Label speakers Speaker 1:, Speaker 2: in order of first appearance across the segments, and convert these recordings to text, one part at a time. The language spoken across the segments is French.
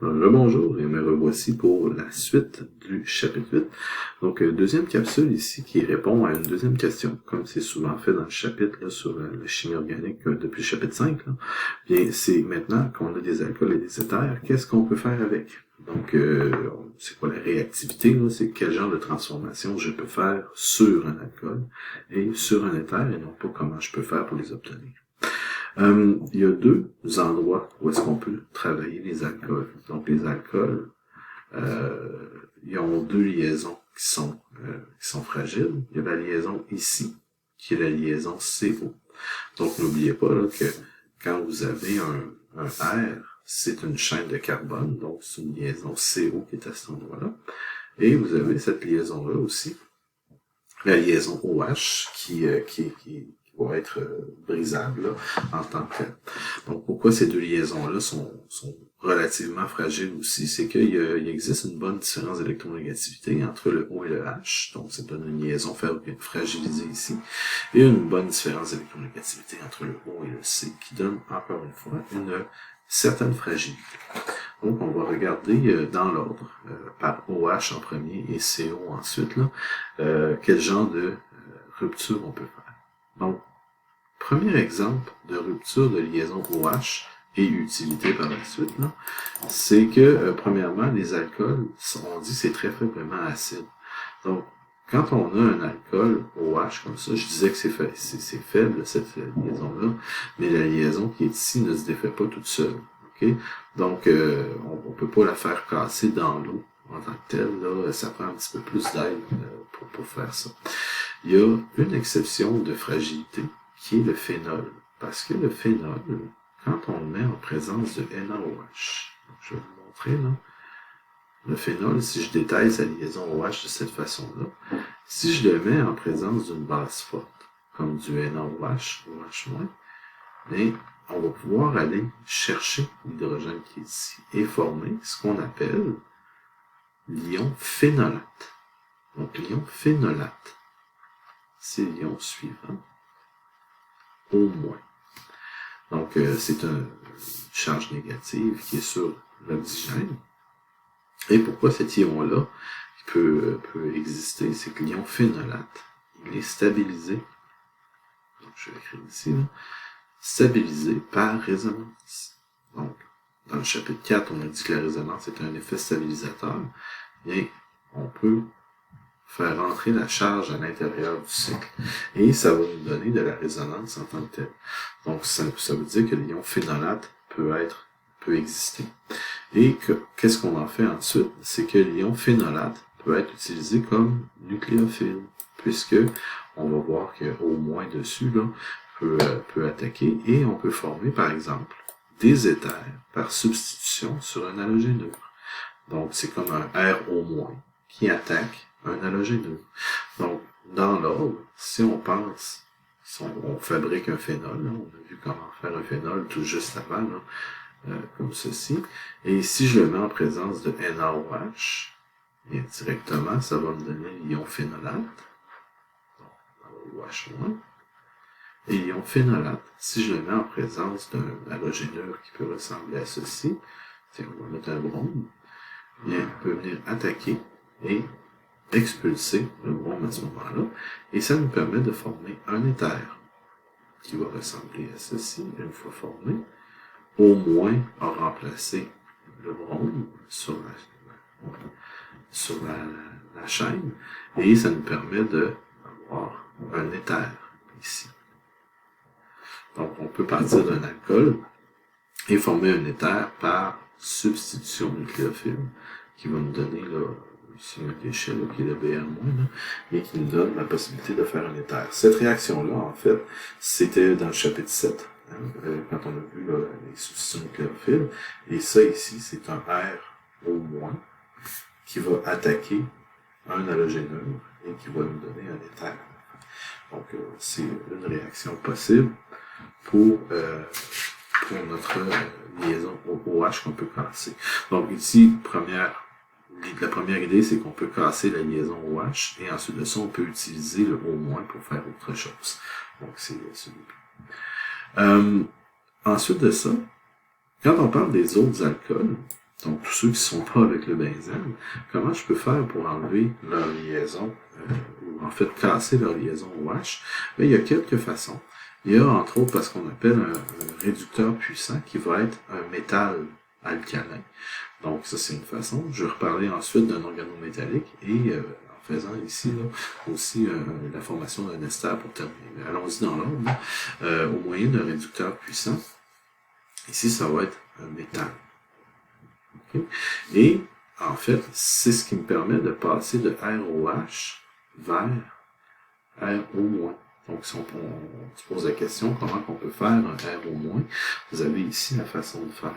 Speaker 1: Bonjour et me revoici pour la suite du chapitre 8. Donc, deuxième capsule ici qui répond à une deuxième question, comme c'est souvent fait dans le chapitre là, sur la chimie organique depuis le chapitre 5. Là. Bien, c'est maintenant qu'on a des alcools et des éthers, qu'est-ce qu'on peut faire avec? Donc, c'est quoi la réactivité? Là? C'est quel genre de transformation je peux faire sur un alcool et sur un éther et non pas comment je peux faire pour les obtenir. Il y a deux endroits où est-ce qu'on peut travailler les alcools. Donc les alcools, ils ont deux liaisons qui sont fragiles. Il y a la liaison ici, qui est la liaison CO. Donc n'oubliez pas là, que quand vous avez un R, c'est une chaîne de carbone, donc c'est une liaison CO qui est à cet endroit-là. Et vous avez cette liaison-là aussi, la liaison OH, qui va être brisable là, en tant que tel. Donc pourquoi ces deux liaisons-là sont relativement fragiles aussi, c'est qu'il existe une bonne différence d'électronégativité entre le O et le H, donc ça donne une liaison fragilisée ici, et une bonne différence d'électronégativité entre le O et le C, qui donne encore une fois une certaine fragilité. Donc on va regarder dans l'ordre, par OH en premier et CO ensuite, là, quel genre de rupture on peut faire. Donc, premier exemple de rupture de liaison OH et utilité par la suite, là, c'est que, premièrement, les alcools, on dit que c'est très faiblement acide. Donc, quand on a un alcool OH comme ça, je disais que c'est faible, cette liaison-là, mais la liaison qui est ici ne se défait pas toute seule. Okay? Donc, on peut pas la faire casser dans l'eau en tant que telle. Là, ça prend un petit peu plus d'aide pour faire ça. Il y a une exception de fragilité qui est le phénol. Parce que le phénol, quand on le met en présence de NaOH, je vais vous montrer là, le phénol, si je détaille sa liaison OH de cette façon-là, si je le mets en présence d'une base forte, comme du NaOH, OH-, mais on va pouvoir aller chercher l'hydrogène qui est ici et former ce qu'on appelle l'ion phénolate. Donc l'ion phénolate, c'est l'ion suivant, O-. Donc c'est une charge négative qui est sur l'oxygène. Et pourquoi cet ion-là peut exister, c'est que l'ion phénolate, il est stabilisé. Donc je vais écrire ici, là, stabilisé par résonance. Donc, dans le chapitre 4, on a dit que la résonance est un effet stabilisateur. Bien, on peut faire entrer la charge à l'intérieur du cycle. Et ça va nous donner de la résonance en tant que telle. Donc, ça veut dire que l'ion phénolate peut exister. Et qu'est-ce qu'on en fait ensuite? C'est que l'ion phénolate peut être utilisé comme nucléophile, puisque on va voir que O- dessus, là, peut attaquer, et on peut former, par exemple, des éthers par substitution sur un halogénure. Donc, c'est comme un RO- qui attaque un halogénure. Donc, dans l'ordre, si on pense, on fabrique un phénol, là, on a vu comment faire un phénol tout juste avant, là, comme ceci, et si je le mets en présence de NaOH, et directement, ça va me donner l'ion phénolate, donc, OH-, et l'ion phénolate, si je le mets en présence d'un halogénure qui peut ressembler à ceci, c'est on va mettre un brome, bien, il peut venir attaquer et expulser le brome à ce moment-là, et ça nous permet de former un éther qui va ressembler à ceci, une fois formé, O- a remplacé le brome sur la chaîne, et ça nous permet d'avoir un éther ici. Donc, on peut partir d'un alcool et former un éther par substitution nucléophile, qui va nous donner là, ici un déchet là, qui est le Br-, là, et qui nous donne la possibilité de faire un éther. Cette réaction-là, en fait, c'était dans le chapitre 7, hein, quand on a vu là, les substitutions nucléophiles. Et ça ici, c'est un RO- qui va attaquer un halogénure et qui va nous donner un éther. Donc, c'est une réaction possible pour notre liaison au OH qu'on peut casser. Donc ici, la première idée, c'est qu'on peut casser la liaison OH, et ensuite de ça, on peut utiliser le O- pour faire autre chose. Donc c'est le but. Ensuite de ça, quand on parle des autres alcools, donc tous ceux qui sont pas avec le benzène, comment je peux faire pour enlever leur liaison, ou en fait casser leur liaison OH? Bien, il y a quelques façons. Il y a entre autres parce qu'on appelle un réducteur puissant qui va être un métal alcalin. Donc ça c'est une façon. Je vais reparler ensuite d'un organométallique et en faisant ici là, aussi la formation d'un ester pour terminer. Mais allons-y dans l'ordre. Au moyen d'un réducteur puissant, ici ça va être un métal. Okay? Et en fait, c'est ce qui me permet de passer de ROH vers RO-. Donc, si on se pose la question, comment on peut faire un RO-, vous avez ici la façon de faire.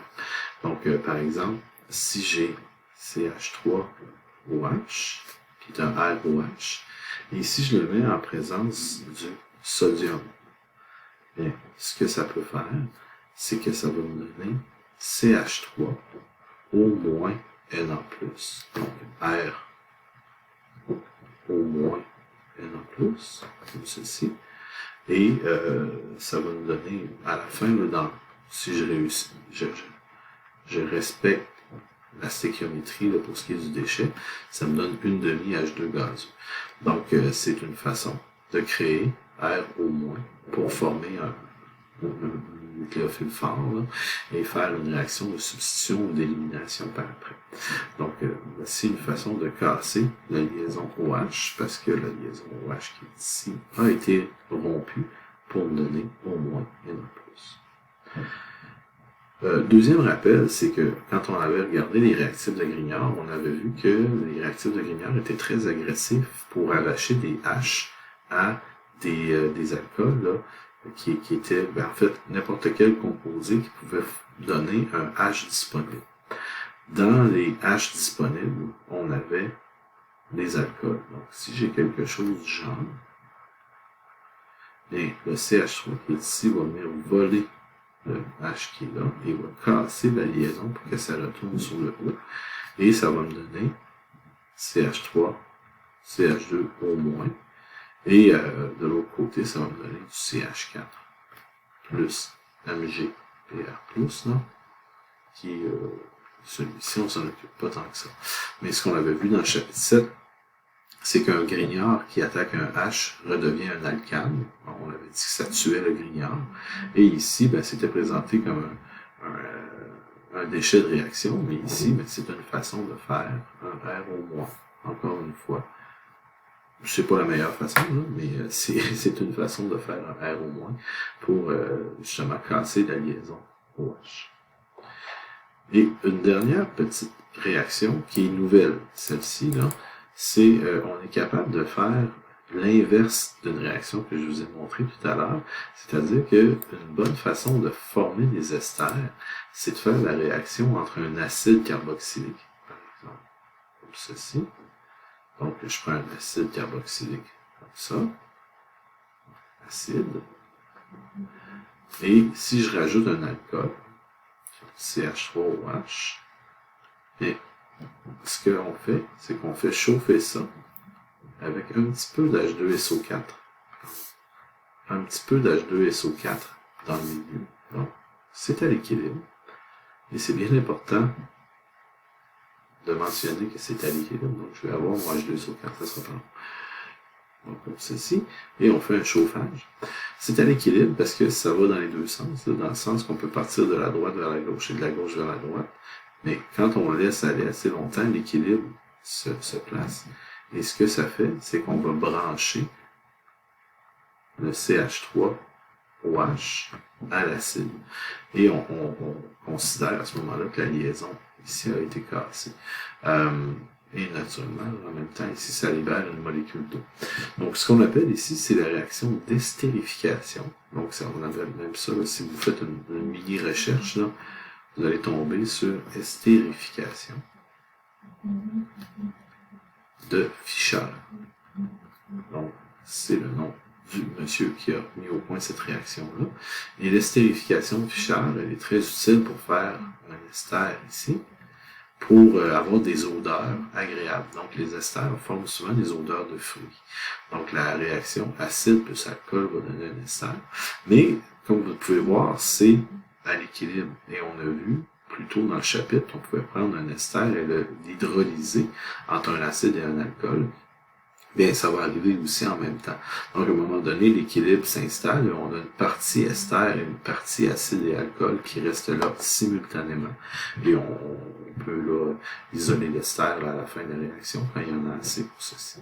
Speaker 1: Donc, par exemple, si j'ai CH3OH, qui est un ROH, et ici je le mets en présence du sodium, bien, ce que ça peut faire, c'est que ça va me donner CH3O- Na+. Donc, RO- Na+, comme ceci. Et ça va nous donner, à la fin, là, si je réussis, je respecte la stéchiométrie là, pour ce qui est du déchet, ça me donne une demi H2 gazeux. Donc, c'est une façon de créer RO- pour former un nucléophile fort là, et faire une réaction de substitution ou d'élimination par après. Donc, voici une façon de casser la liaison OH, parce que la liaison OH qui est ici a été rompue pour me donner O- et Na+. Deuxième rappel, c'est que quand on avait regardé les réactifs de Grignard, on avait vu que les réactifs de Grignard étaient très agressifs pour arracher des H à des alcools, là, qui étaient, en fait, n'importe quel composé qui pouvait donner un H disponible. Dans les H disponibles, on avait des alcools. Donc, si j'ai quelque chose du genre, bien, le CH3 qui est ici va venir voler le H qui est là et va casser la liaison pour que ça retourne sur le haut. Et ça va me donner CH3, CH2O-. Et de l'autre côté, ça va me donner du CH4 plus MgPr+, là, qui celui-ci, on s'en occupe pas tant que ça. Mais ce qu'on avait vu dans le chapitre 7, c'est qu'un grignard qui attaque un H redevient un alcane. On avait dit que ça tuait le grignard. Et ici, ben, c'était présenté comme un déchet de réaction, mais ici, ben, c'est une façon de faire un RO-. Encore une fois. C'est pas la meilleure façon, là, mais c'est une façon de faire un RO- pour justement casser la liaison OH. Et une dernière petite réaction qui est nouvelle, celle-ci, là, c'est on est capable de faire l'inverse d'une réaction que je vous ai montré tout à l'heure, c'est-à-dire qu'une bonne façon de former des esters, c'est de faire la réaction entre un acide carboxylique, par exemple, comme ceci. Donc, je prends un acide carboxylique comme ça, acide, et si je rajoute un alcool, CH3OH, et ce qu'on fait, c'est qu'on fait chauffer ça avec un petit peu d'H2SO4. Un petit peu d'H2SO4 dans le milieu. Donc, c'est à l'équilibre. Et c'est bien important de mentionner que c'est à l'équilibre. Donc, je vais avoir mon H2SO4, ça sera pas long. Donc, comme ceci. Et on fait un chauffage. C'est à l'équilibre parce que ça va dans les deux sens. Là, dans le sens qu'on peut partir de la droite vers la gauche et de la gauche vers la droite. Mais quand on laisse aller assez longtemps, l'équilibre se place. Et ce que ça fait, c'est qu'on va brancher le CH3OH à l'acide. Et on considère à ce moment-là que la liaison ici a été cassée. Et naturellement, en même temps, ici, ça libère une molécule d'eau. Donc, ce qu'on appelle ici, c'est la réaction d'estérification. Donc, ça, on appelle même ça, là, si vous faites une mini-recherche, là, vous allez tomber sur estérification de Fischer. Donc, c'est le nom du monsieur qui a mis au point cette réaction-là. Et l'estérification de Fischer, elle est très utile pour faire un ester ici, pour avoir des odeurs agréables. Donc, les esters forment souvent des odeurs de fruits. Donc, la réaction acide plus alcool va donner un ester. Mais, comme vous pouvez voir, c'est à l'équilibre. Et on a vu plus tôt dans le chapitre, on pouvait prendre un ester et l'hydrolyser entre un acide et un alcool. Bien, ça va arriver aussi en même temps. Donc, à un moment donné, l'équilibre s'installe. On a une partie ester et une partie acide et alcool qui restent là simultanément. Et on peut là isoler l'ester à la fin de la réaction quand il y en a assez pour ceci.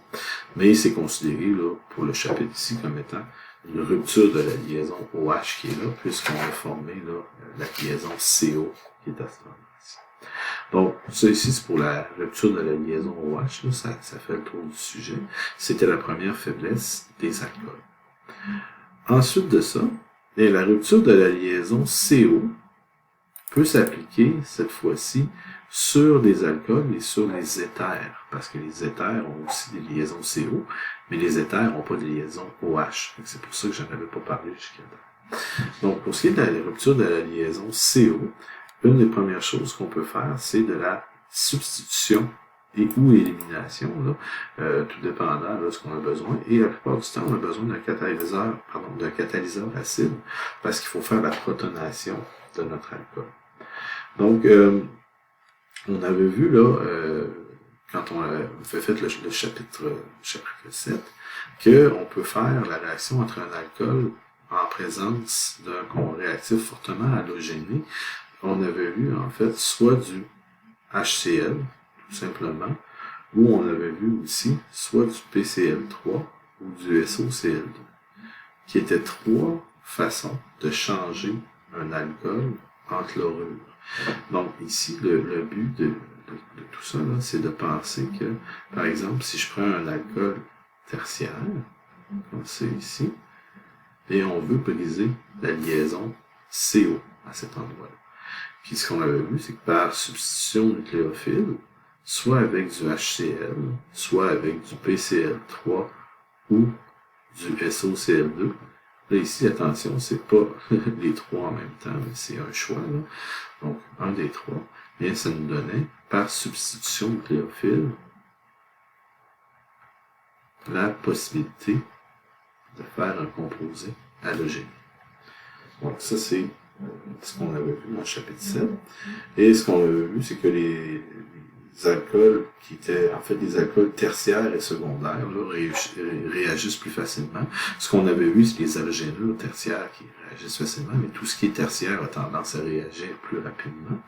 Speaker 1: Mais c'est considéré là pour le chapitre ici comme étant une rupture de la liaison OH qui est là, puisqu'on a formé là la liaison CO qui est à ce moment. Donc, ça ici, c'est pour la rupture de la liaison OH, là, ça fait le tour du sujet. C'était la première faiblesse des alcools. Ensuite de ça, la rupture de la liaison CO peut s'appliquer, cette fois-ci, sur des alcools et sur les éthers, parce que les éthers ont aussi des liaisons CO, mais les éthers n'ont pas de liaison OH. C'est pour ça que je n'en avais pas parlé jusqu'à là. Donc, pour ce qui est de la rupture de la liaison CO, une des premières choses qu'on peut faire, c'est de la substitution et ou élimination, là, tout dépendant de ce qu'on a besoin. Et la plupart du temps, on a besoin d'un catalyseur acide, parce qu'il faut faire la protonation de notre alcool. Donc, on avait vu là, quand on avait fait le chapitre 7, qu'on peut faire la réaction entre un alcool en présence d'un réactif fortement halogéné. On avait vu, en fait, soit du HCl, tout simplement, ou on avait vu aussi soit du PCl3 ou du SOCl2, qui étaient trois façons de changer un alcool en chlorure. Donc ici, le but de tout ça, c'est de penser que, par exemple, si je prends un alcool tertiaire, comme c'est ici, et on veut briser la liaison CO à cet endroit-là. Puis ce qu'on avait vu, c'est que par substitution nucléophile, soit avec du HCl, soit avec du PCl3 ou du SOCl2, là ici, attention, c'est pas les trois en même temps, mais c'est un choix, là. Donc, un des trois, bien, ça nous donnait, par substitution nucléophile, la possibilité de faire un composé halogéné. Donc, ça, c'est ce qu'on avait vu dans le chapitre 7. Et ce qu'on avait vu, c'est que les alcools qui étaient en fait des alcools tertiaires et secondaires là, réagissent plus facilement. Ce qu'on avait vu, c'est les halogénures tertiaires qui réagissent facilement, mais tout ce qui est tertiaire a tendance à réagir plus rapidement.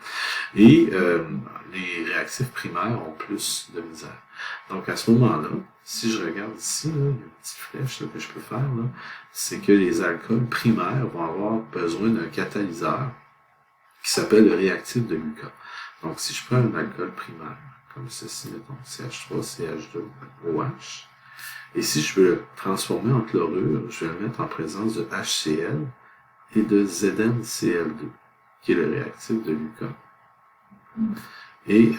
Speaker 1: Et les réactifs primaires ont plus de misère. Donc à ce moment-là, si je regarde ici, là, il y a une petite flèche là, que je peux faire, là, c'est que les alcools primaires vont avoir besoin d'un catalyseur qui s'appelle le réactif de Lucas. Donc, si je prends un alcool primaire, comme ceci, mettons, CH3, CH2, OH, et si je veux le transformer en chlorure, je vais le mettre en présence de HCl et de ZnCl2, qui est le réactif de Lucas. Et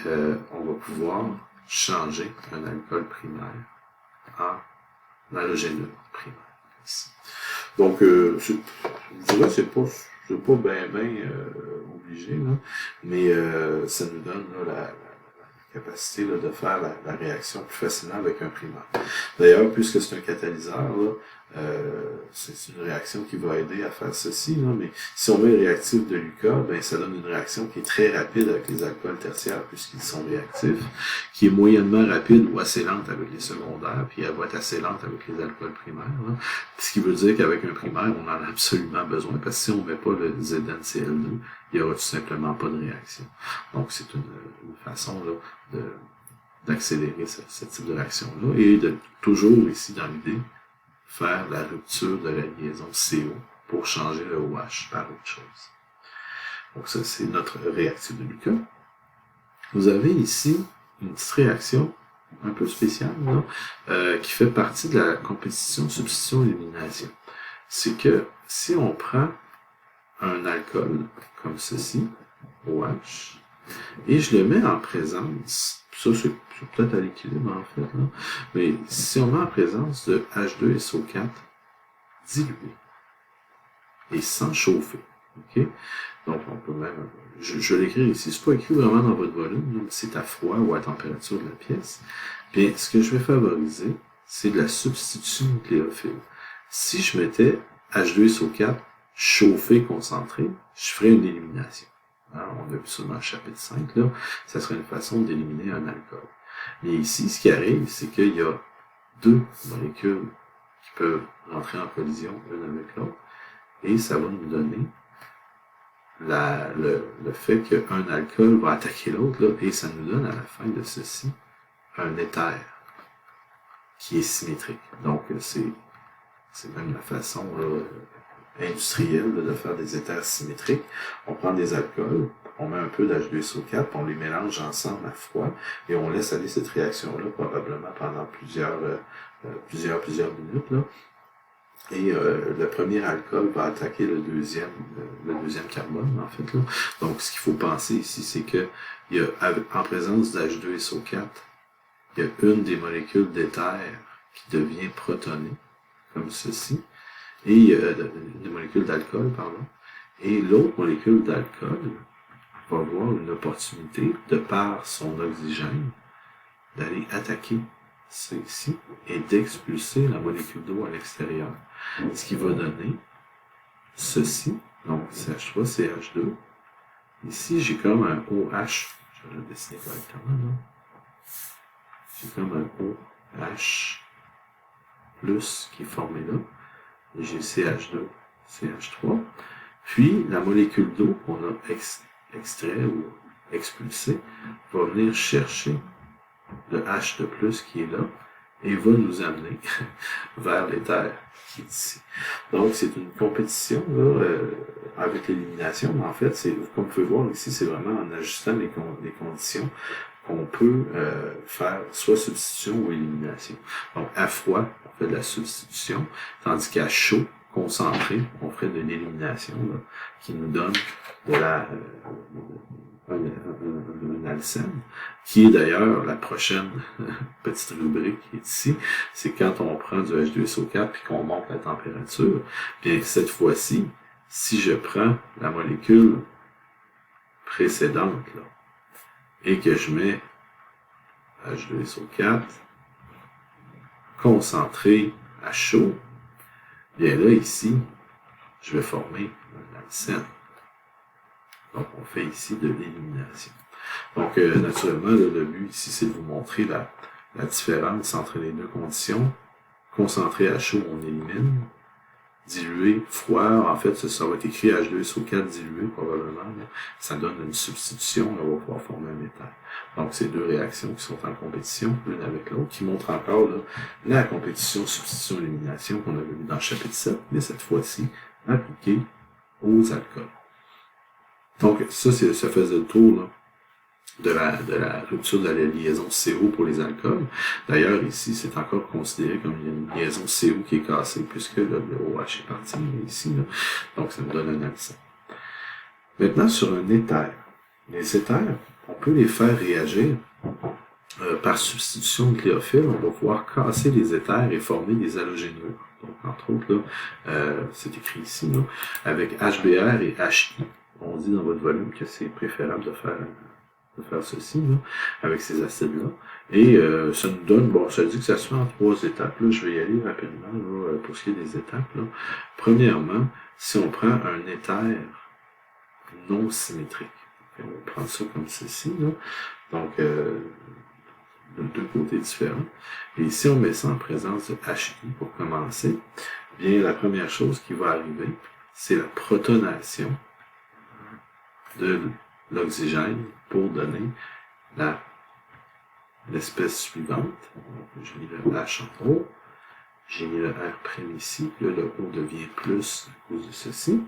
Speaker 1: on va pouvoir changer un alcool primaire en halogénure primaire. Ici. Donc, je dirais que c'est pas bien obligé, là, mais ça nous donne là, la capacité là, de faire la réaction plus facilement avec un primaire. D'ailleurs, puisque c'est un catalyseur, là, c'est une réaction qui va aider à faire ceci, là, mais si on met le réactif de Lucas, ben ça donne une réaction qui est très rapide avec les alcools tertiaires puisqu'ils sont réactifs, qui est moyennement rapide ou assez lente avec les secondaires, puis elle va être assez lente avec les alcools primaires. Là. Ce qui veut dire qu'avec un primaire, on en a absolument besoin, parce que si on ne met pas le ZnCl2, il n'y aura tout simplement pas de réaction. Donc c'est une façon là, d'accélérer ce type de réaction-là, et de toujours ici dans l'idée, faire la rupture de la liaison CO pour changer le OH par autre chose. Donc ça, c'est notre réactif de Lucas. Vous avez ici une petite réaction un peu spéciale là, qui fait partie de la compétition substitution-élimination. C'est que si on prend un alcool comme ceci, OH, et je le mets en présence, ça c'est peut-être à l'équilibre en fait, là, mais si on met en présence de H2SO4 dilué et sans chauffer, ok? Donc on peut même, je vais l'écrire ici, c'est pas écrit vraiment dans votre volume, c'est à froid ou à température de la pièce. Bien, ce que je vais favoriser, c'est de la substitution nucléophile. Si je mettais H2SO4 chauffé, concentré, je ferais une élimination. hein, on a vu ça dans le chapitre 5, là, ça serait une façon d'éliminer un alcool. Mais ici, ce qui arrive, c'est qu'il y a deux molécules qui peuvent rentrer en collision l'une avec l'autre, et ça va nous donner le fait qu'un alcool va attaquer l'autre, là, et ça nous donne à la fin de ceci un éther qui est symétrique. Donc, c'est même la façon là, industrielle là, de faire des éthers symétriques. On prend des alcools, on met un peu d'H2SO4, on les mélange ensemble à froid, et on laisse aller cette réaction-là probablement pendant plusieurs minutes, là. Et le premier alcool va attaquer le deuxième carbone, en fait, là. Donc, ce qu'il faut penser ici, c'est que il y a, en présence d'H2SO4, il y a une des molécules d'éther qui devient protonée, comme ceci, et des molécules d'alcool, pardon. Et l'autre molécule d'alcool va avoir une opportunité, de par son oxygène, d'aller attaquer ça ici et d'expulser la molécule d'eau à l'extérieur. Ce qui va donner ceci, donc CH3, CH2. Ici, j'ai comme un OH, je vais le dessiner correctement, là. J'ai comme un OH plus qui est formé là. Et j'ai CH2, CH3. Puis, la molécule d'eau qu'on a extrait ou expulsé va venir chercher le H de plus qui est là et va nous amener vers l'éther qui est ici. Donc, c'est une compétition là, avec l'élimination, mais en fait, comme vous pouvez voir ici, c'est vraiment en ajustant les conditions qu'on peut faire soit substitution ou élimination. Donc, à froid, on fait de la substitution, tandis qu'à chaud, concentré, on ferait de l'élimination, qui nous donne de un alcène, qui est d'ailleurs la prochaine petite rubrique qui est ici, c'est quand on prend du H2SO4 puis qu'on monte la température, bien cette fois-ci, si je prends la molécule précédente, là, et que je mets H2SO4 concentré à chaud, bien là, ici, je vais former un alcène. Donc, on fait ici de l'élimination. Donc, naturellement, le but ici, c'est de vous montrer la différence entre les deux conditions. Concentré à chaud, on élimine. Dilué, froid, en fait, ça va être écrit H2SO4 dilué, probablement. Là. Ça donne une substitution, on va pouvoir former un éther. Donc, c'est deux réactions qui sont en compétition, l'une avec l'autre, qui montrent encore là, la compétition substitution-élimination qu'on avait vu dans le chapitre 7, mais cette fois-ci, appliquée aux alcools. Donc, ça faisait le tour là, de la rupture de la liaison CO pour les alcools. D'ailleurs, ici, c'est encore considéré comme une liaison CO qui est cassée, puisque le OH est parti ici. Là. Donc, ça nous donne un alcène. Maintenant, sur un éther. Les éthers, on peut les faire réagir par substitution de chlorophyle. On va pouvoir casser les éthers et former des halogénures. Donc, entre autres, là, c'est écrit ici, là, avec HBr et HI. On dit dans votre volume que c'est préférable de faire ceci, là, avec ces acides-là. Et ça nous donne, bon, ça dit que ça se fait en 3 étapes. Là, je vais y aller rapidement là, pour ce qui est des étapes. Là. Premièrement, si on prend un éther non symétrique, on va prendre ça comme ceci, là. Donc, de deux côtés différents. Et si on met ça en présence de HI pour commencer, bien, la première chose qui va arriver, c'est la protonation de l'oxygène pour donner l'espèce suivante. J'ai mis le H en haut, j'ai mis le R' ici, là le O devient plus à cause de ceci.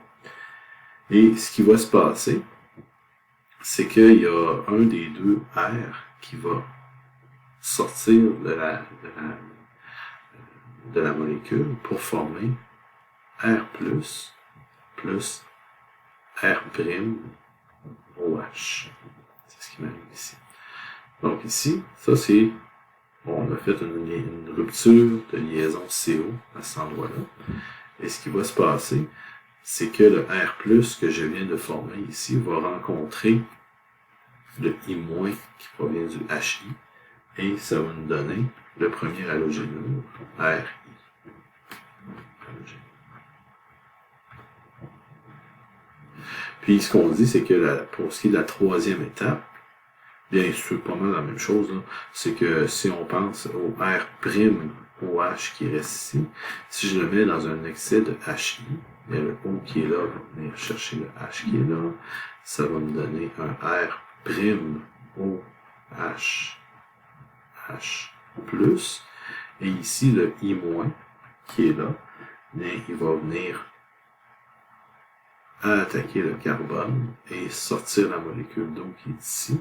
Speaker 1: Et ce qui va se passer, c'est qu'il y a un des deux R qui va sortir de la molécule pour former R+, plus R', OH. C'est ce qui m'arrive ici. Donc ici, ça c'est, bon, on a fait une rupture de liaison CO à cet endroit-là. Et ce qui va se passer, c'est que le R+, que je viens de former ici, va rencontrer le I- qui provient du HI, et ça va nous donner le premier halogénure, RI. Puis ce qu'on dit, c'est que pour ce qui est de la troisième étape, bien, c'est pas mal la même chose, là. C'est que si on pense au R' OH qui reste ici, si je le mets dans un excès de HI, bien, le O qui est là va venir chercher le H qui est là, ça va me donner un R' OH H plus, et ici le I- qui est là, bien, il va venir attaquer le carbone et sortir la molécule d'eau qui est ici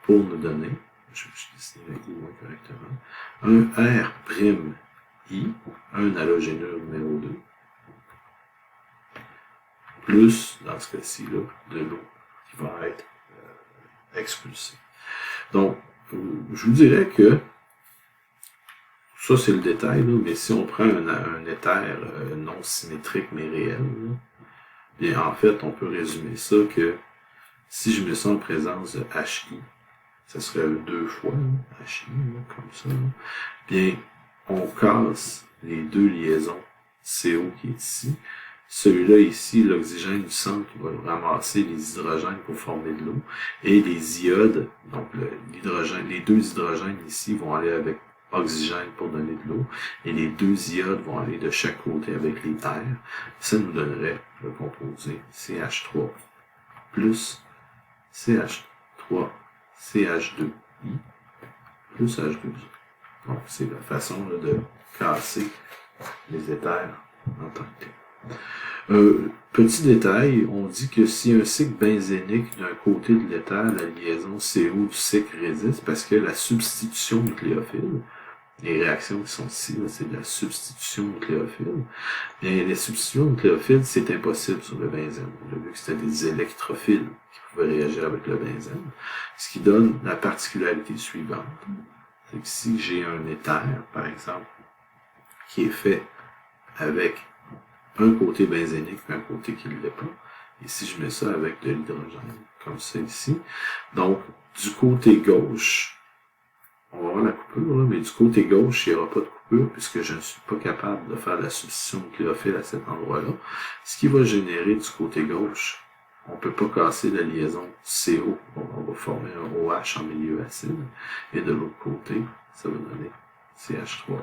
Speaker 1: pour nous donner, je vais dessiner le I- correctement, un R', un halogénure numéro 2, plus, dans ce cas-ci, là, de l'eau qui va être expulsée. Donc, je vous dirais que ça, c'est le détail, là, mais si on prend un éther non symétrique mais réel, là, bien, en fait, on peut résumer ça que si je mets ça en présence de HI, ça serait 2 fois HI, là, comme ça, là, bien, on casse les deux liaisons CO qui est ici. Celui-là ici, l'oxygène du centre, va ramasser les hydrogènes pour former de l'eau. Et les iodes, donc l'hydrogène, les deux hydrogènes ici vont aller avec oxygène pour donner de l'eau. Et les deux iodes vont aller de chaque côté avec les R. Ça nous donnerait le composé CH3 plus CH3 CH2I plus H2O. Donc, c'est la façon là, de casser les éthers en tant que tel. Petit détail, on dit que si un cycle benzénique d'un côté de l'éther, la liaison CO du cycle résiste parce que la substitution nucléophile, les réactions qui sont ici, c'est de la substitution nucléophile. Bien, les substitutions nucléophiles, c'est impossible sur le benzène. On a vu que c'était des électrophiles qui pouvaient réagir avec le benzène. Ce qui donne la particularité suivante. C'est que si j'ai un éther, par exemple, qui est fait avec un côté benzénique et un côté qui ne l'est pas, et si je mets ça avec de l'hydrogène, comme ça ici, donc du côté gauche, on va voir la coupure, là, mais du côté gauche, il n'y aura pas de coupure puisque je ne suis pas capable de faire la substitution nucléophile à cet endroit-là. Ce qui va générer du côté gauche, on ne peut pas casser la liaison CO, on va former un OH en milieu acide, et de l'autre côté, ça va donner CH3.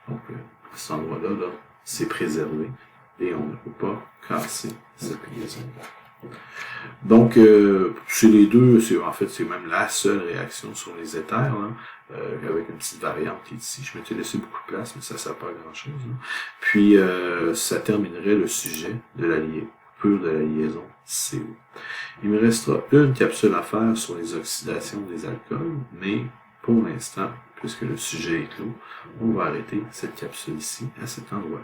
Speaker 1: Donc, à cet endroit-là, là, c'est préservé, et on ne peut pas casser cette liaison-là. Donc, c'est les deux, c'est même la seule réaction sur les éthers, là, avec une petite variante qui est ici. Je m'étais laissé beaucoup de place, mais ça ne sert pas à grand-chose. Puis, ça terminerait le sujet de la coupure de la liaison CO. Il me restera une capsule à faire sur les oxydations des alcools, mais pour l'instant, puisque le sujet est clos, on va arrêter cette capsule ici, à cet endroit.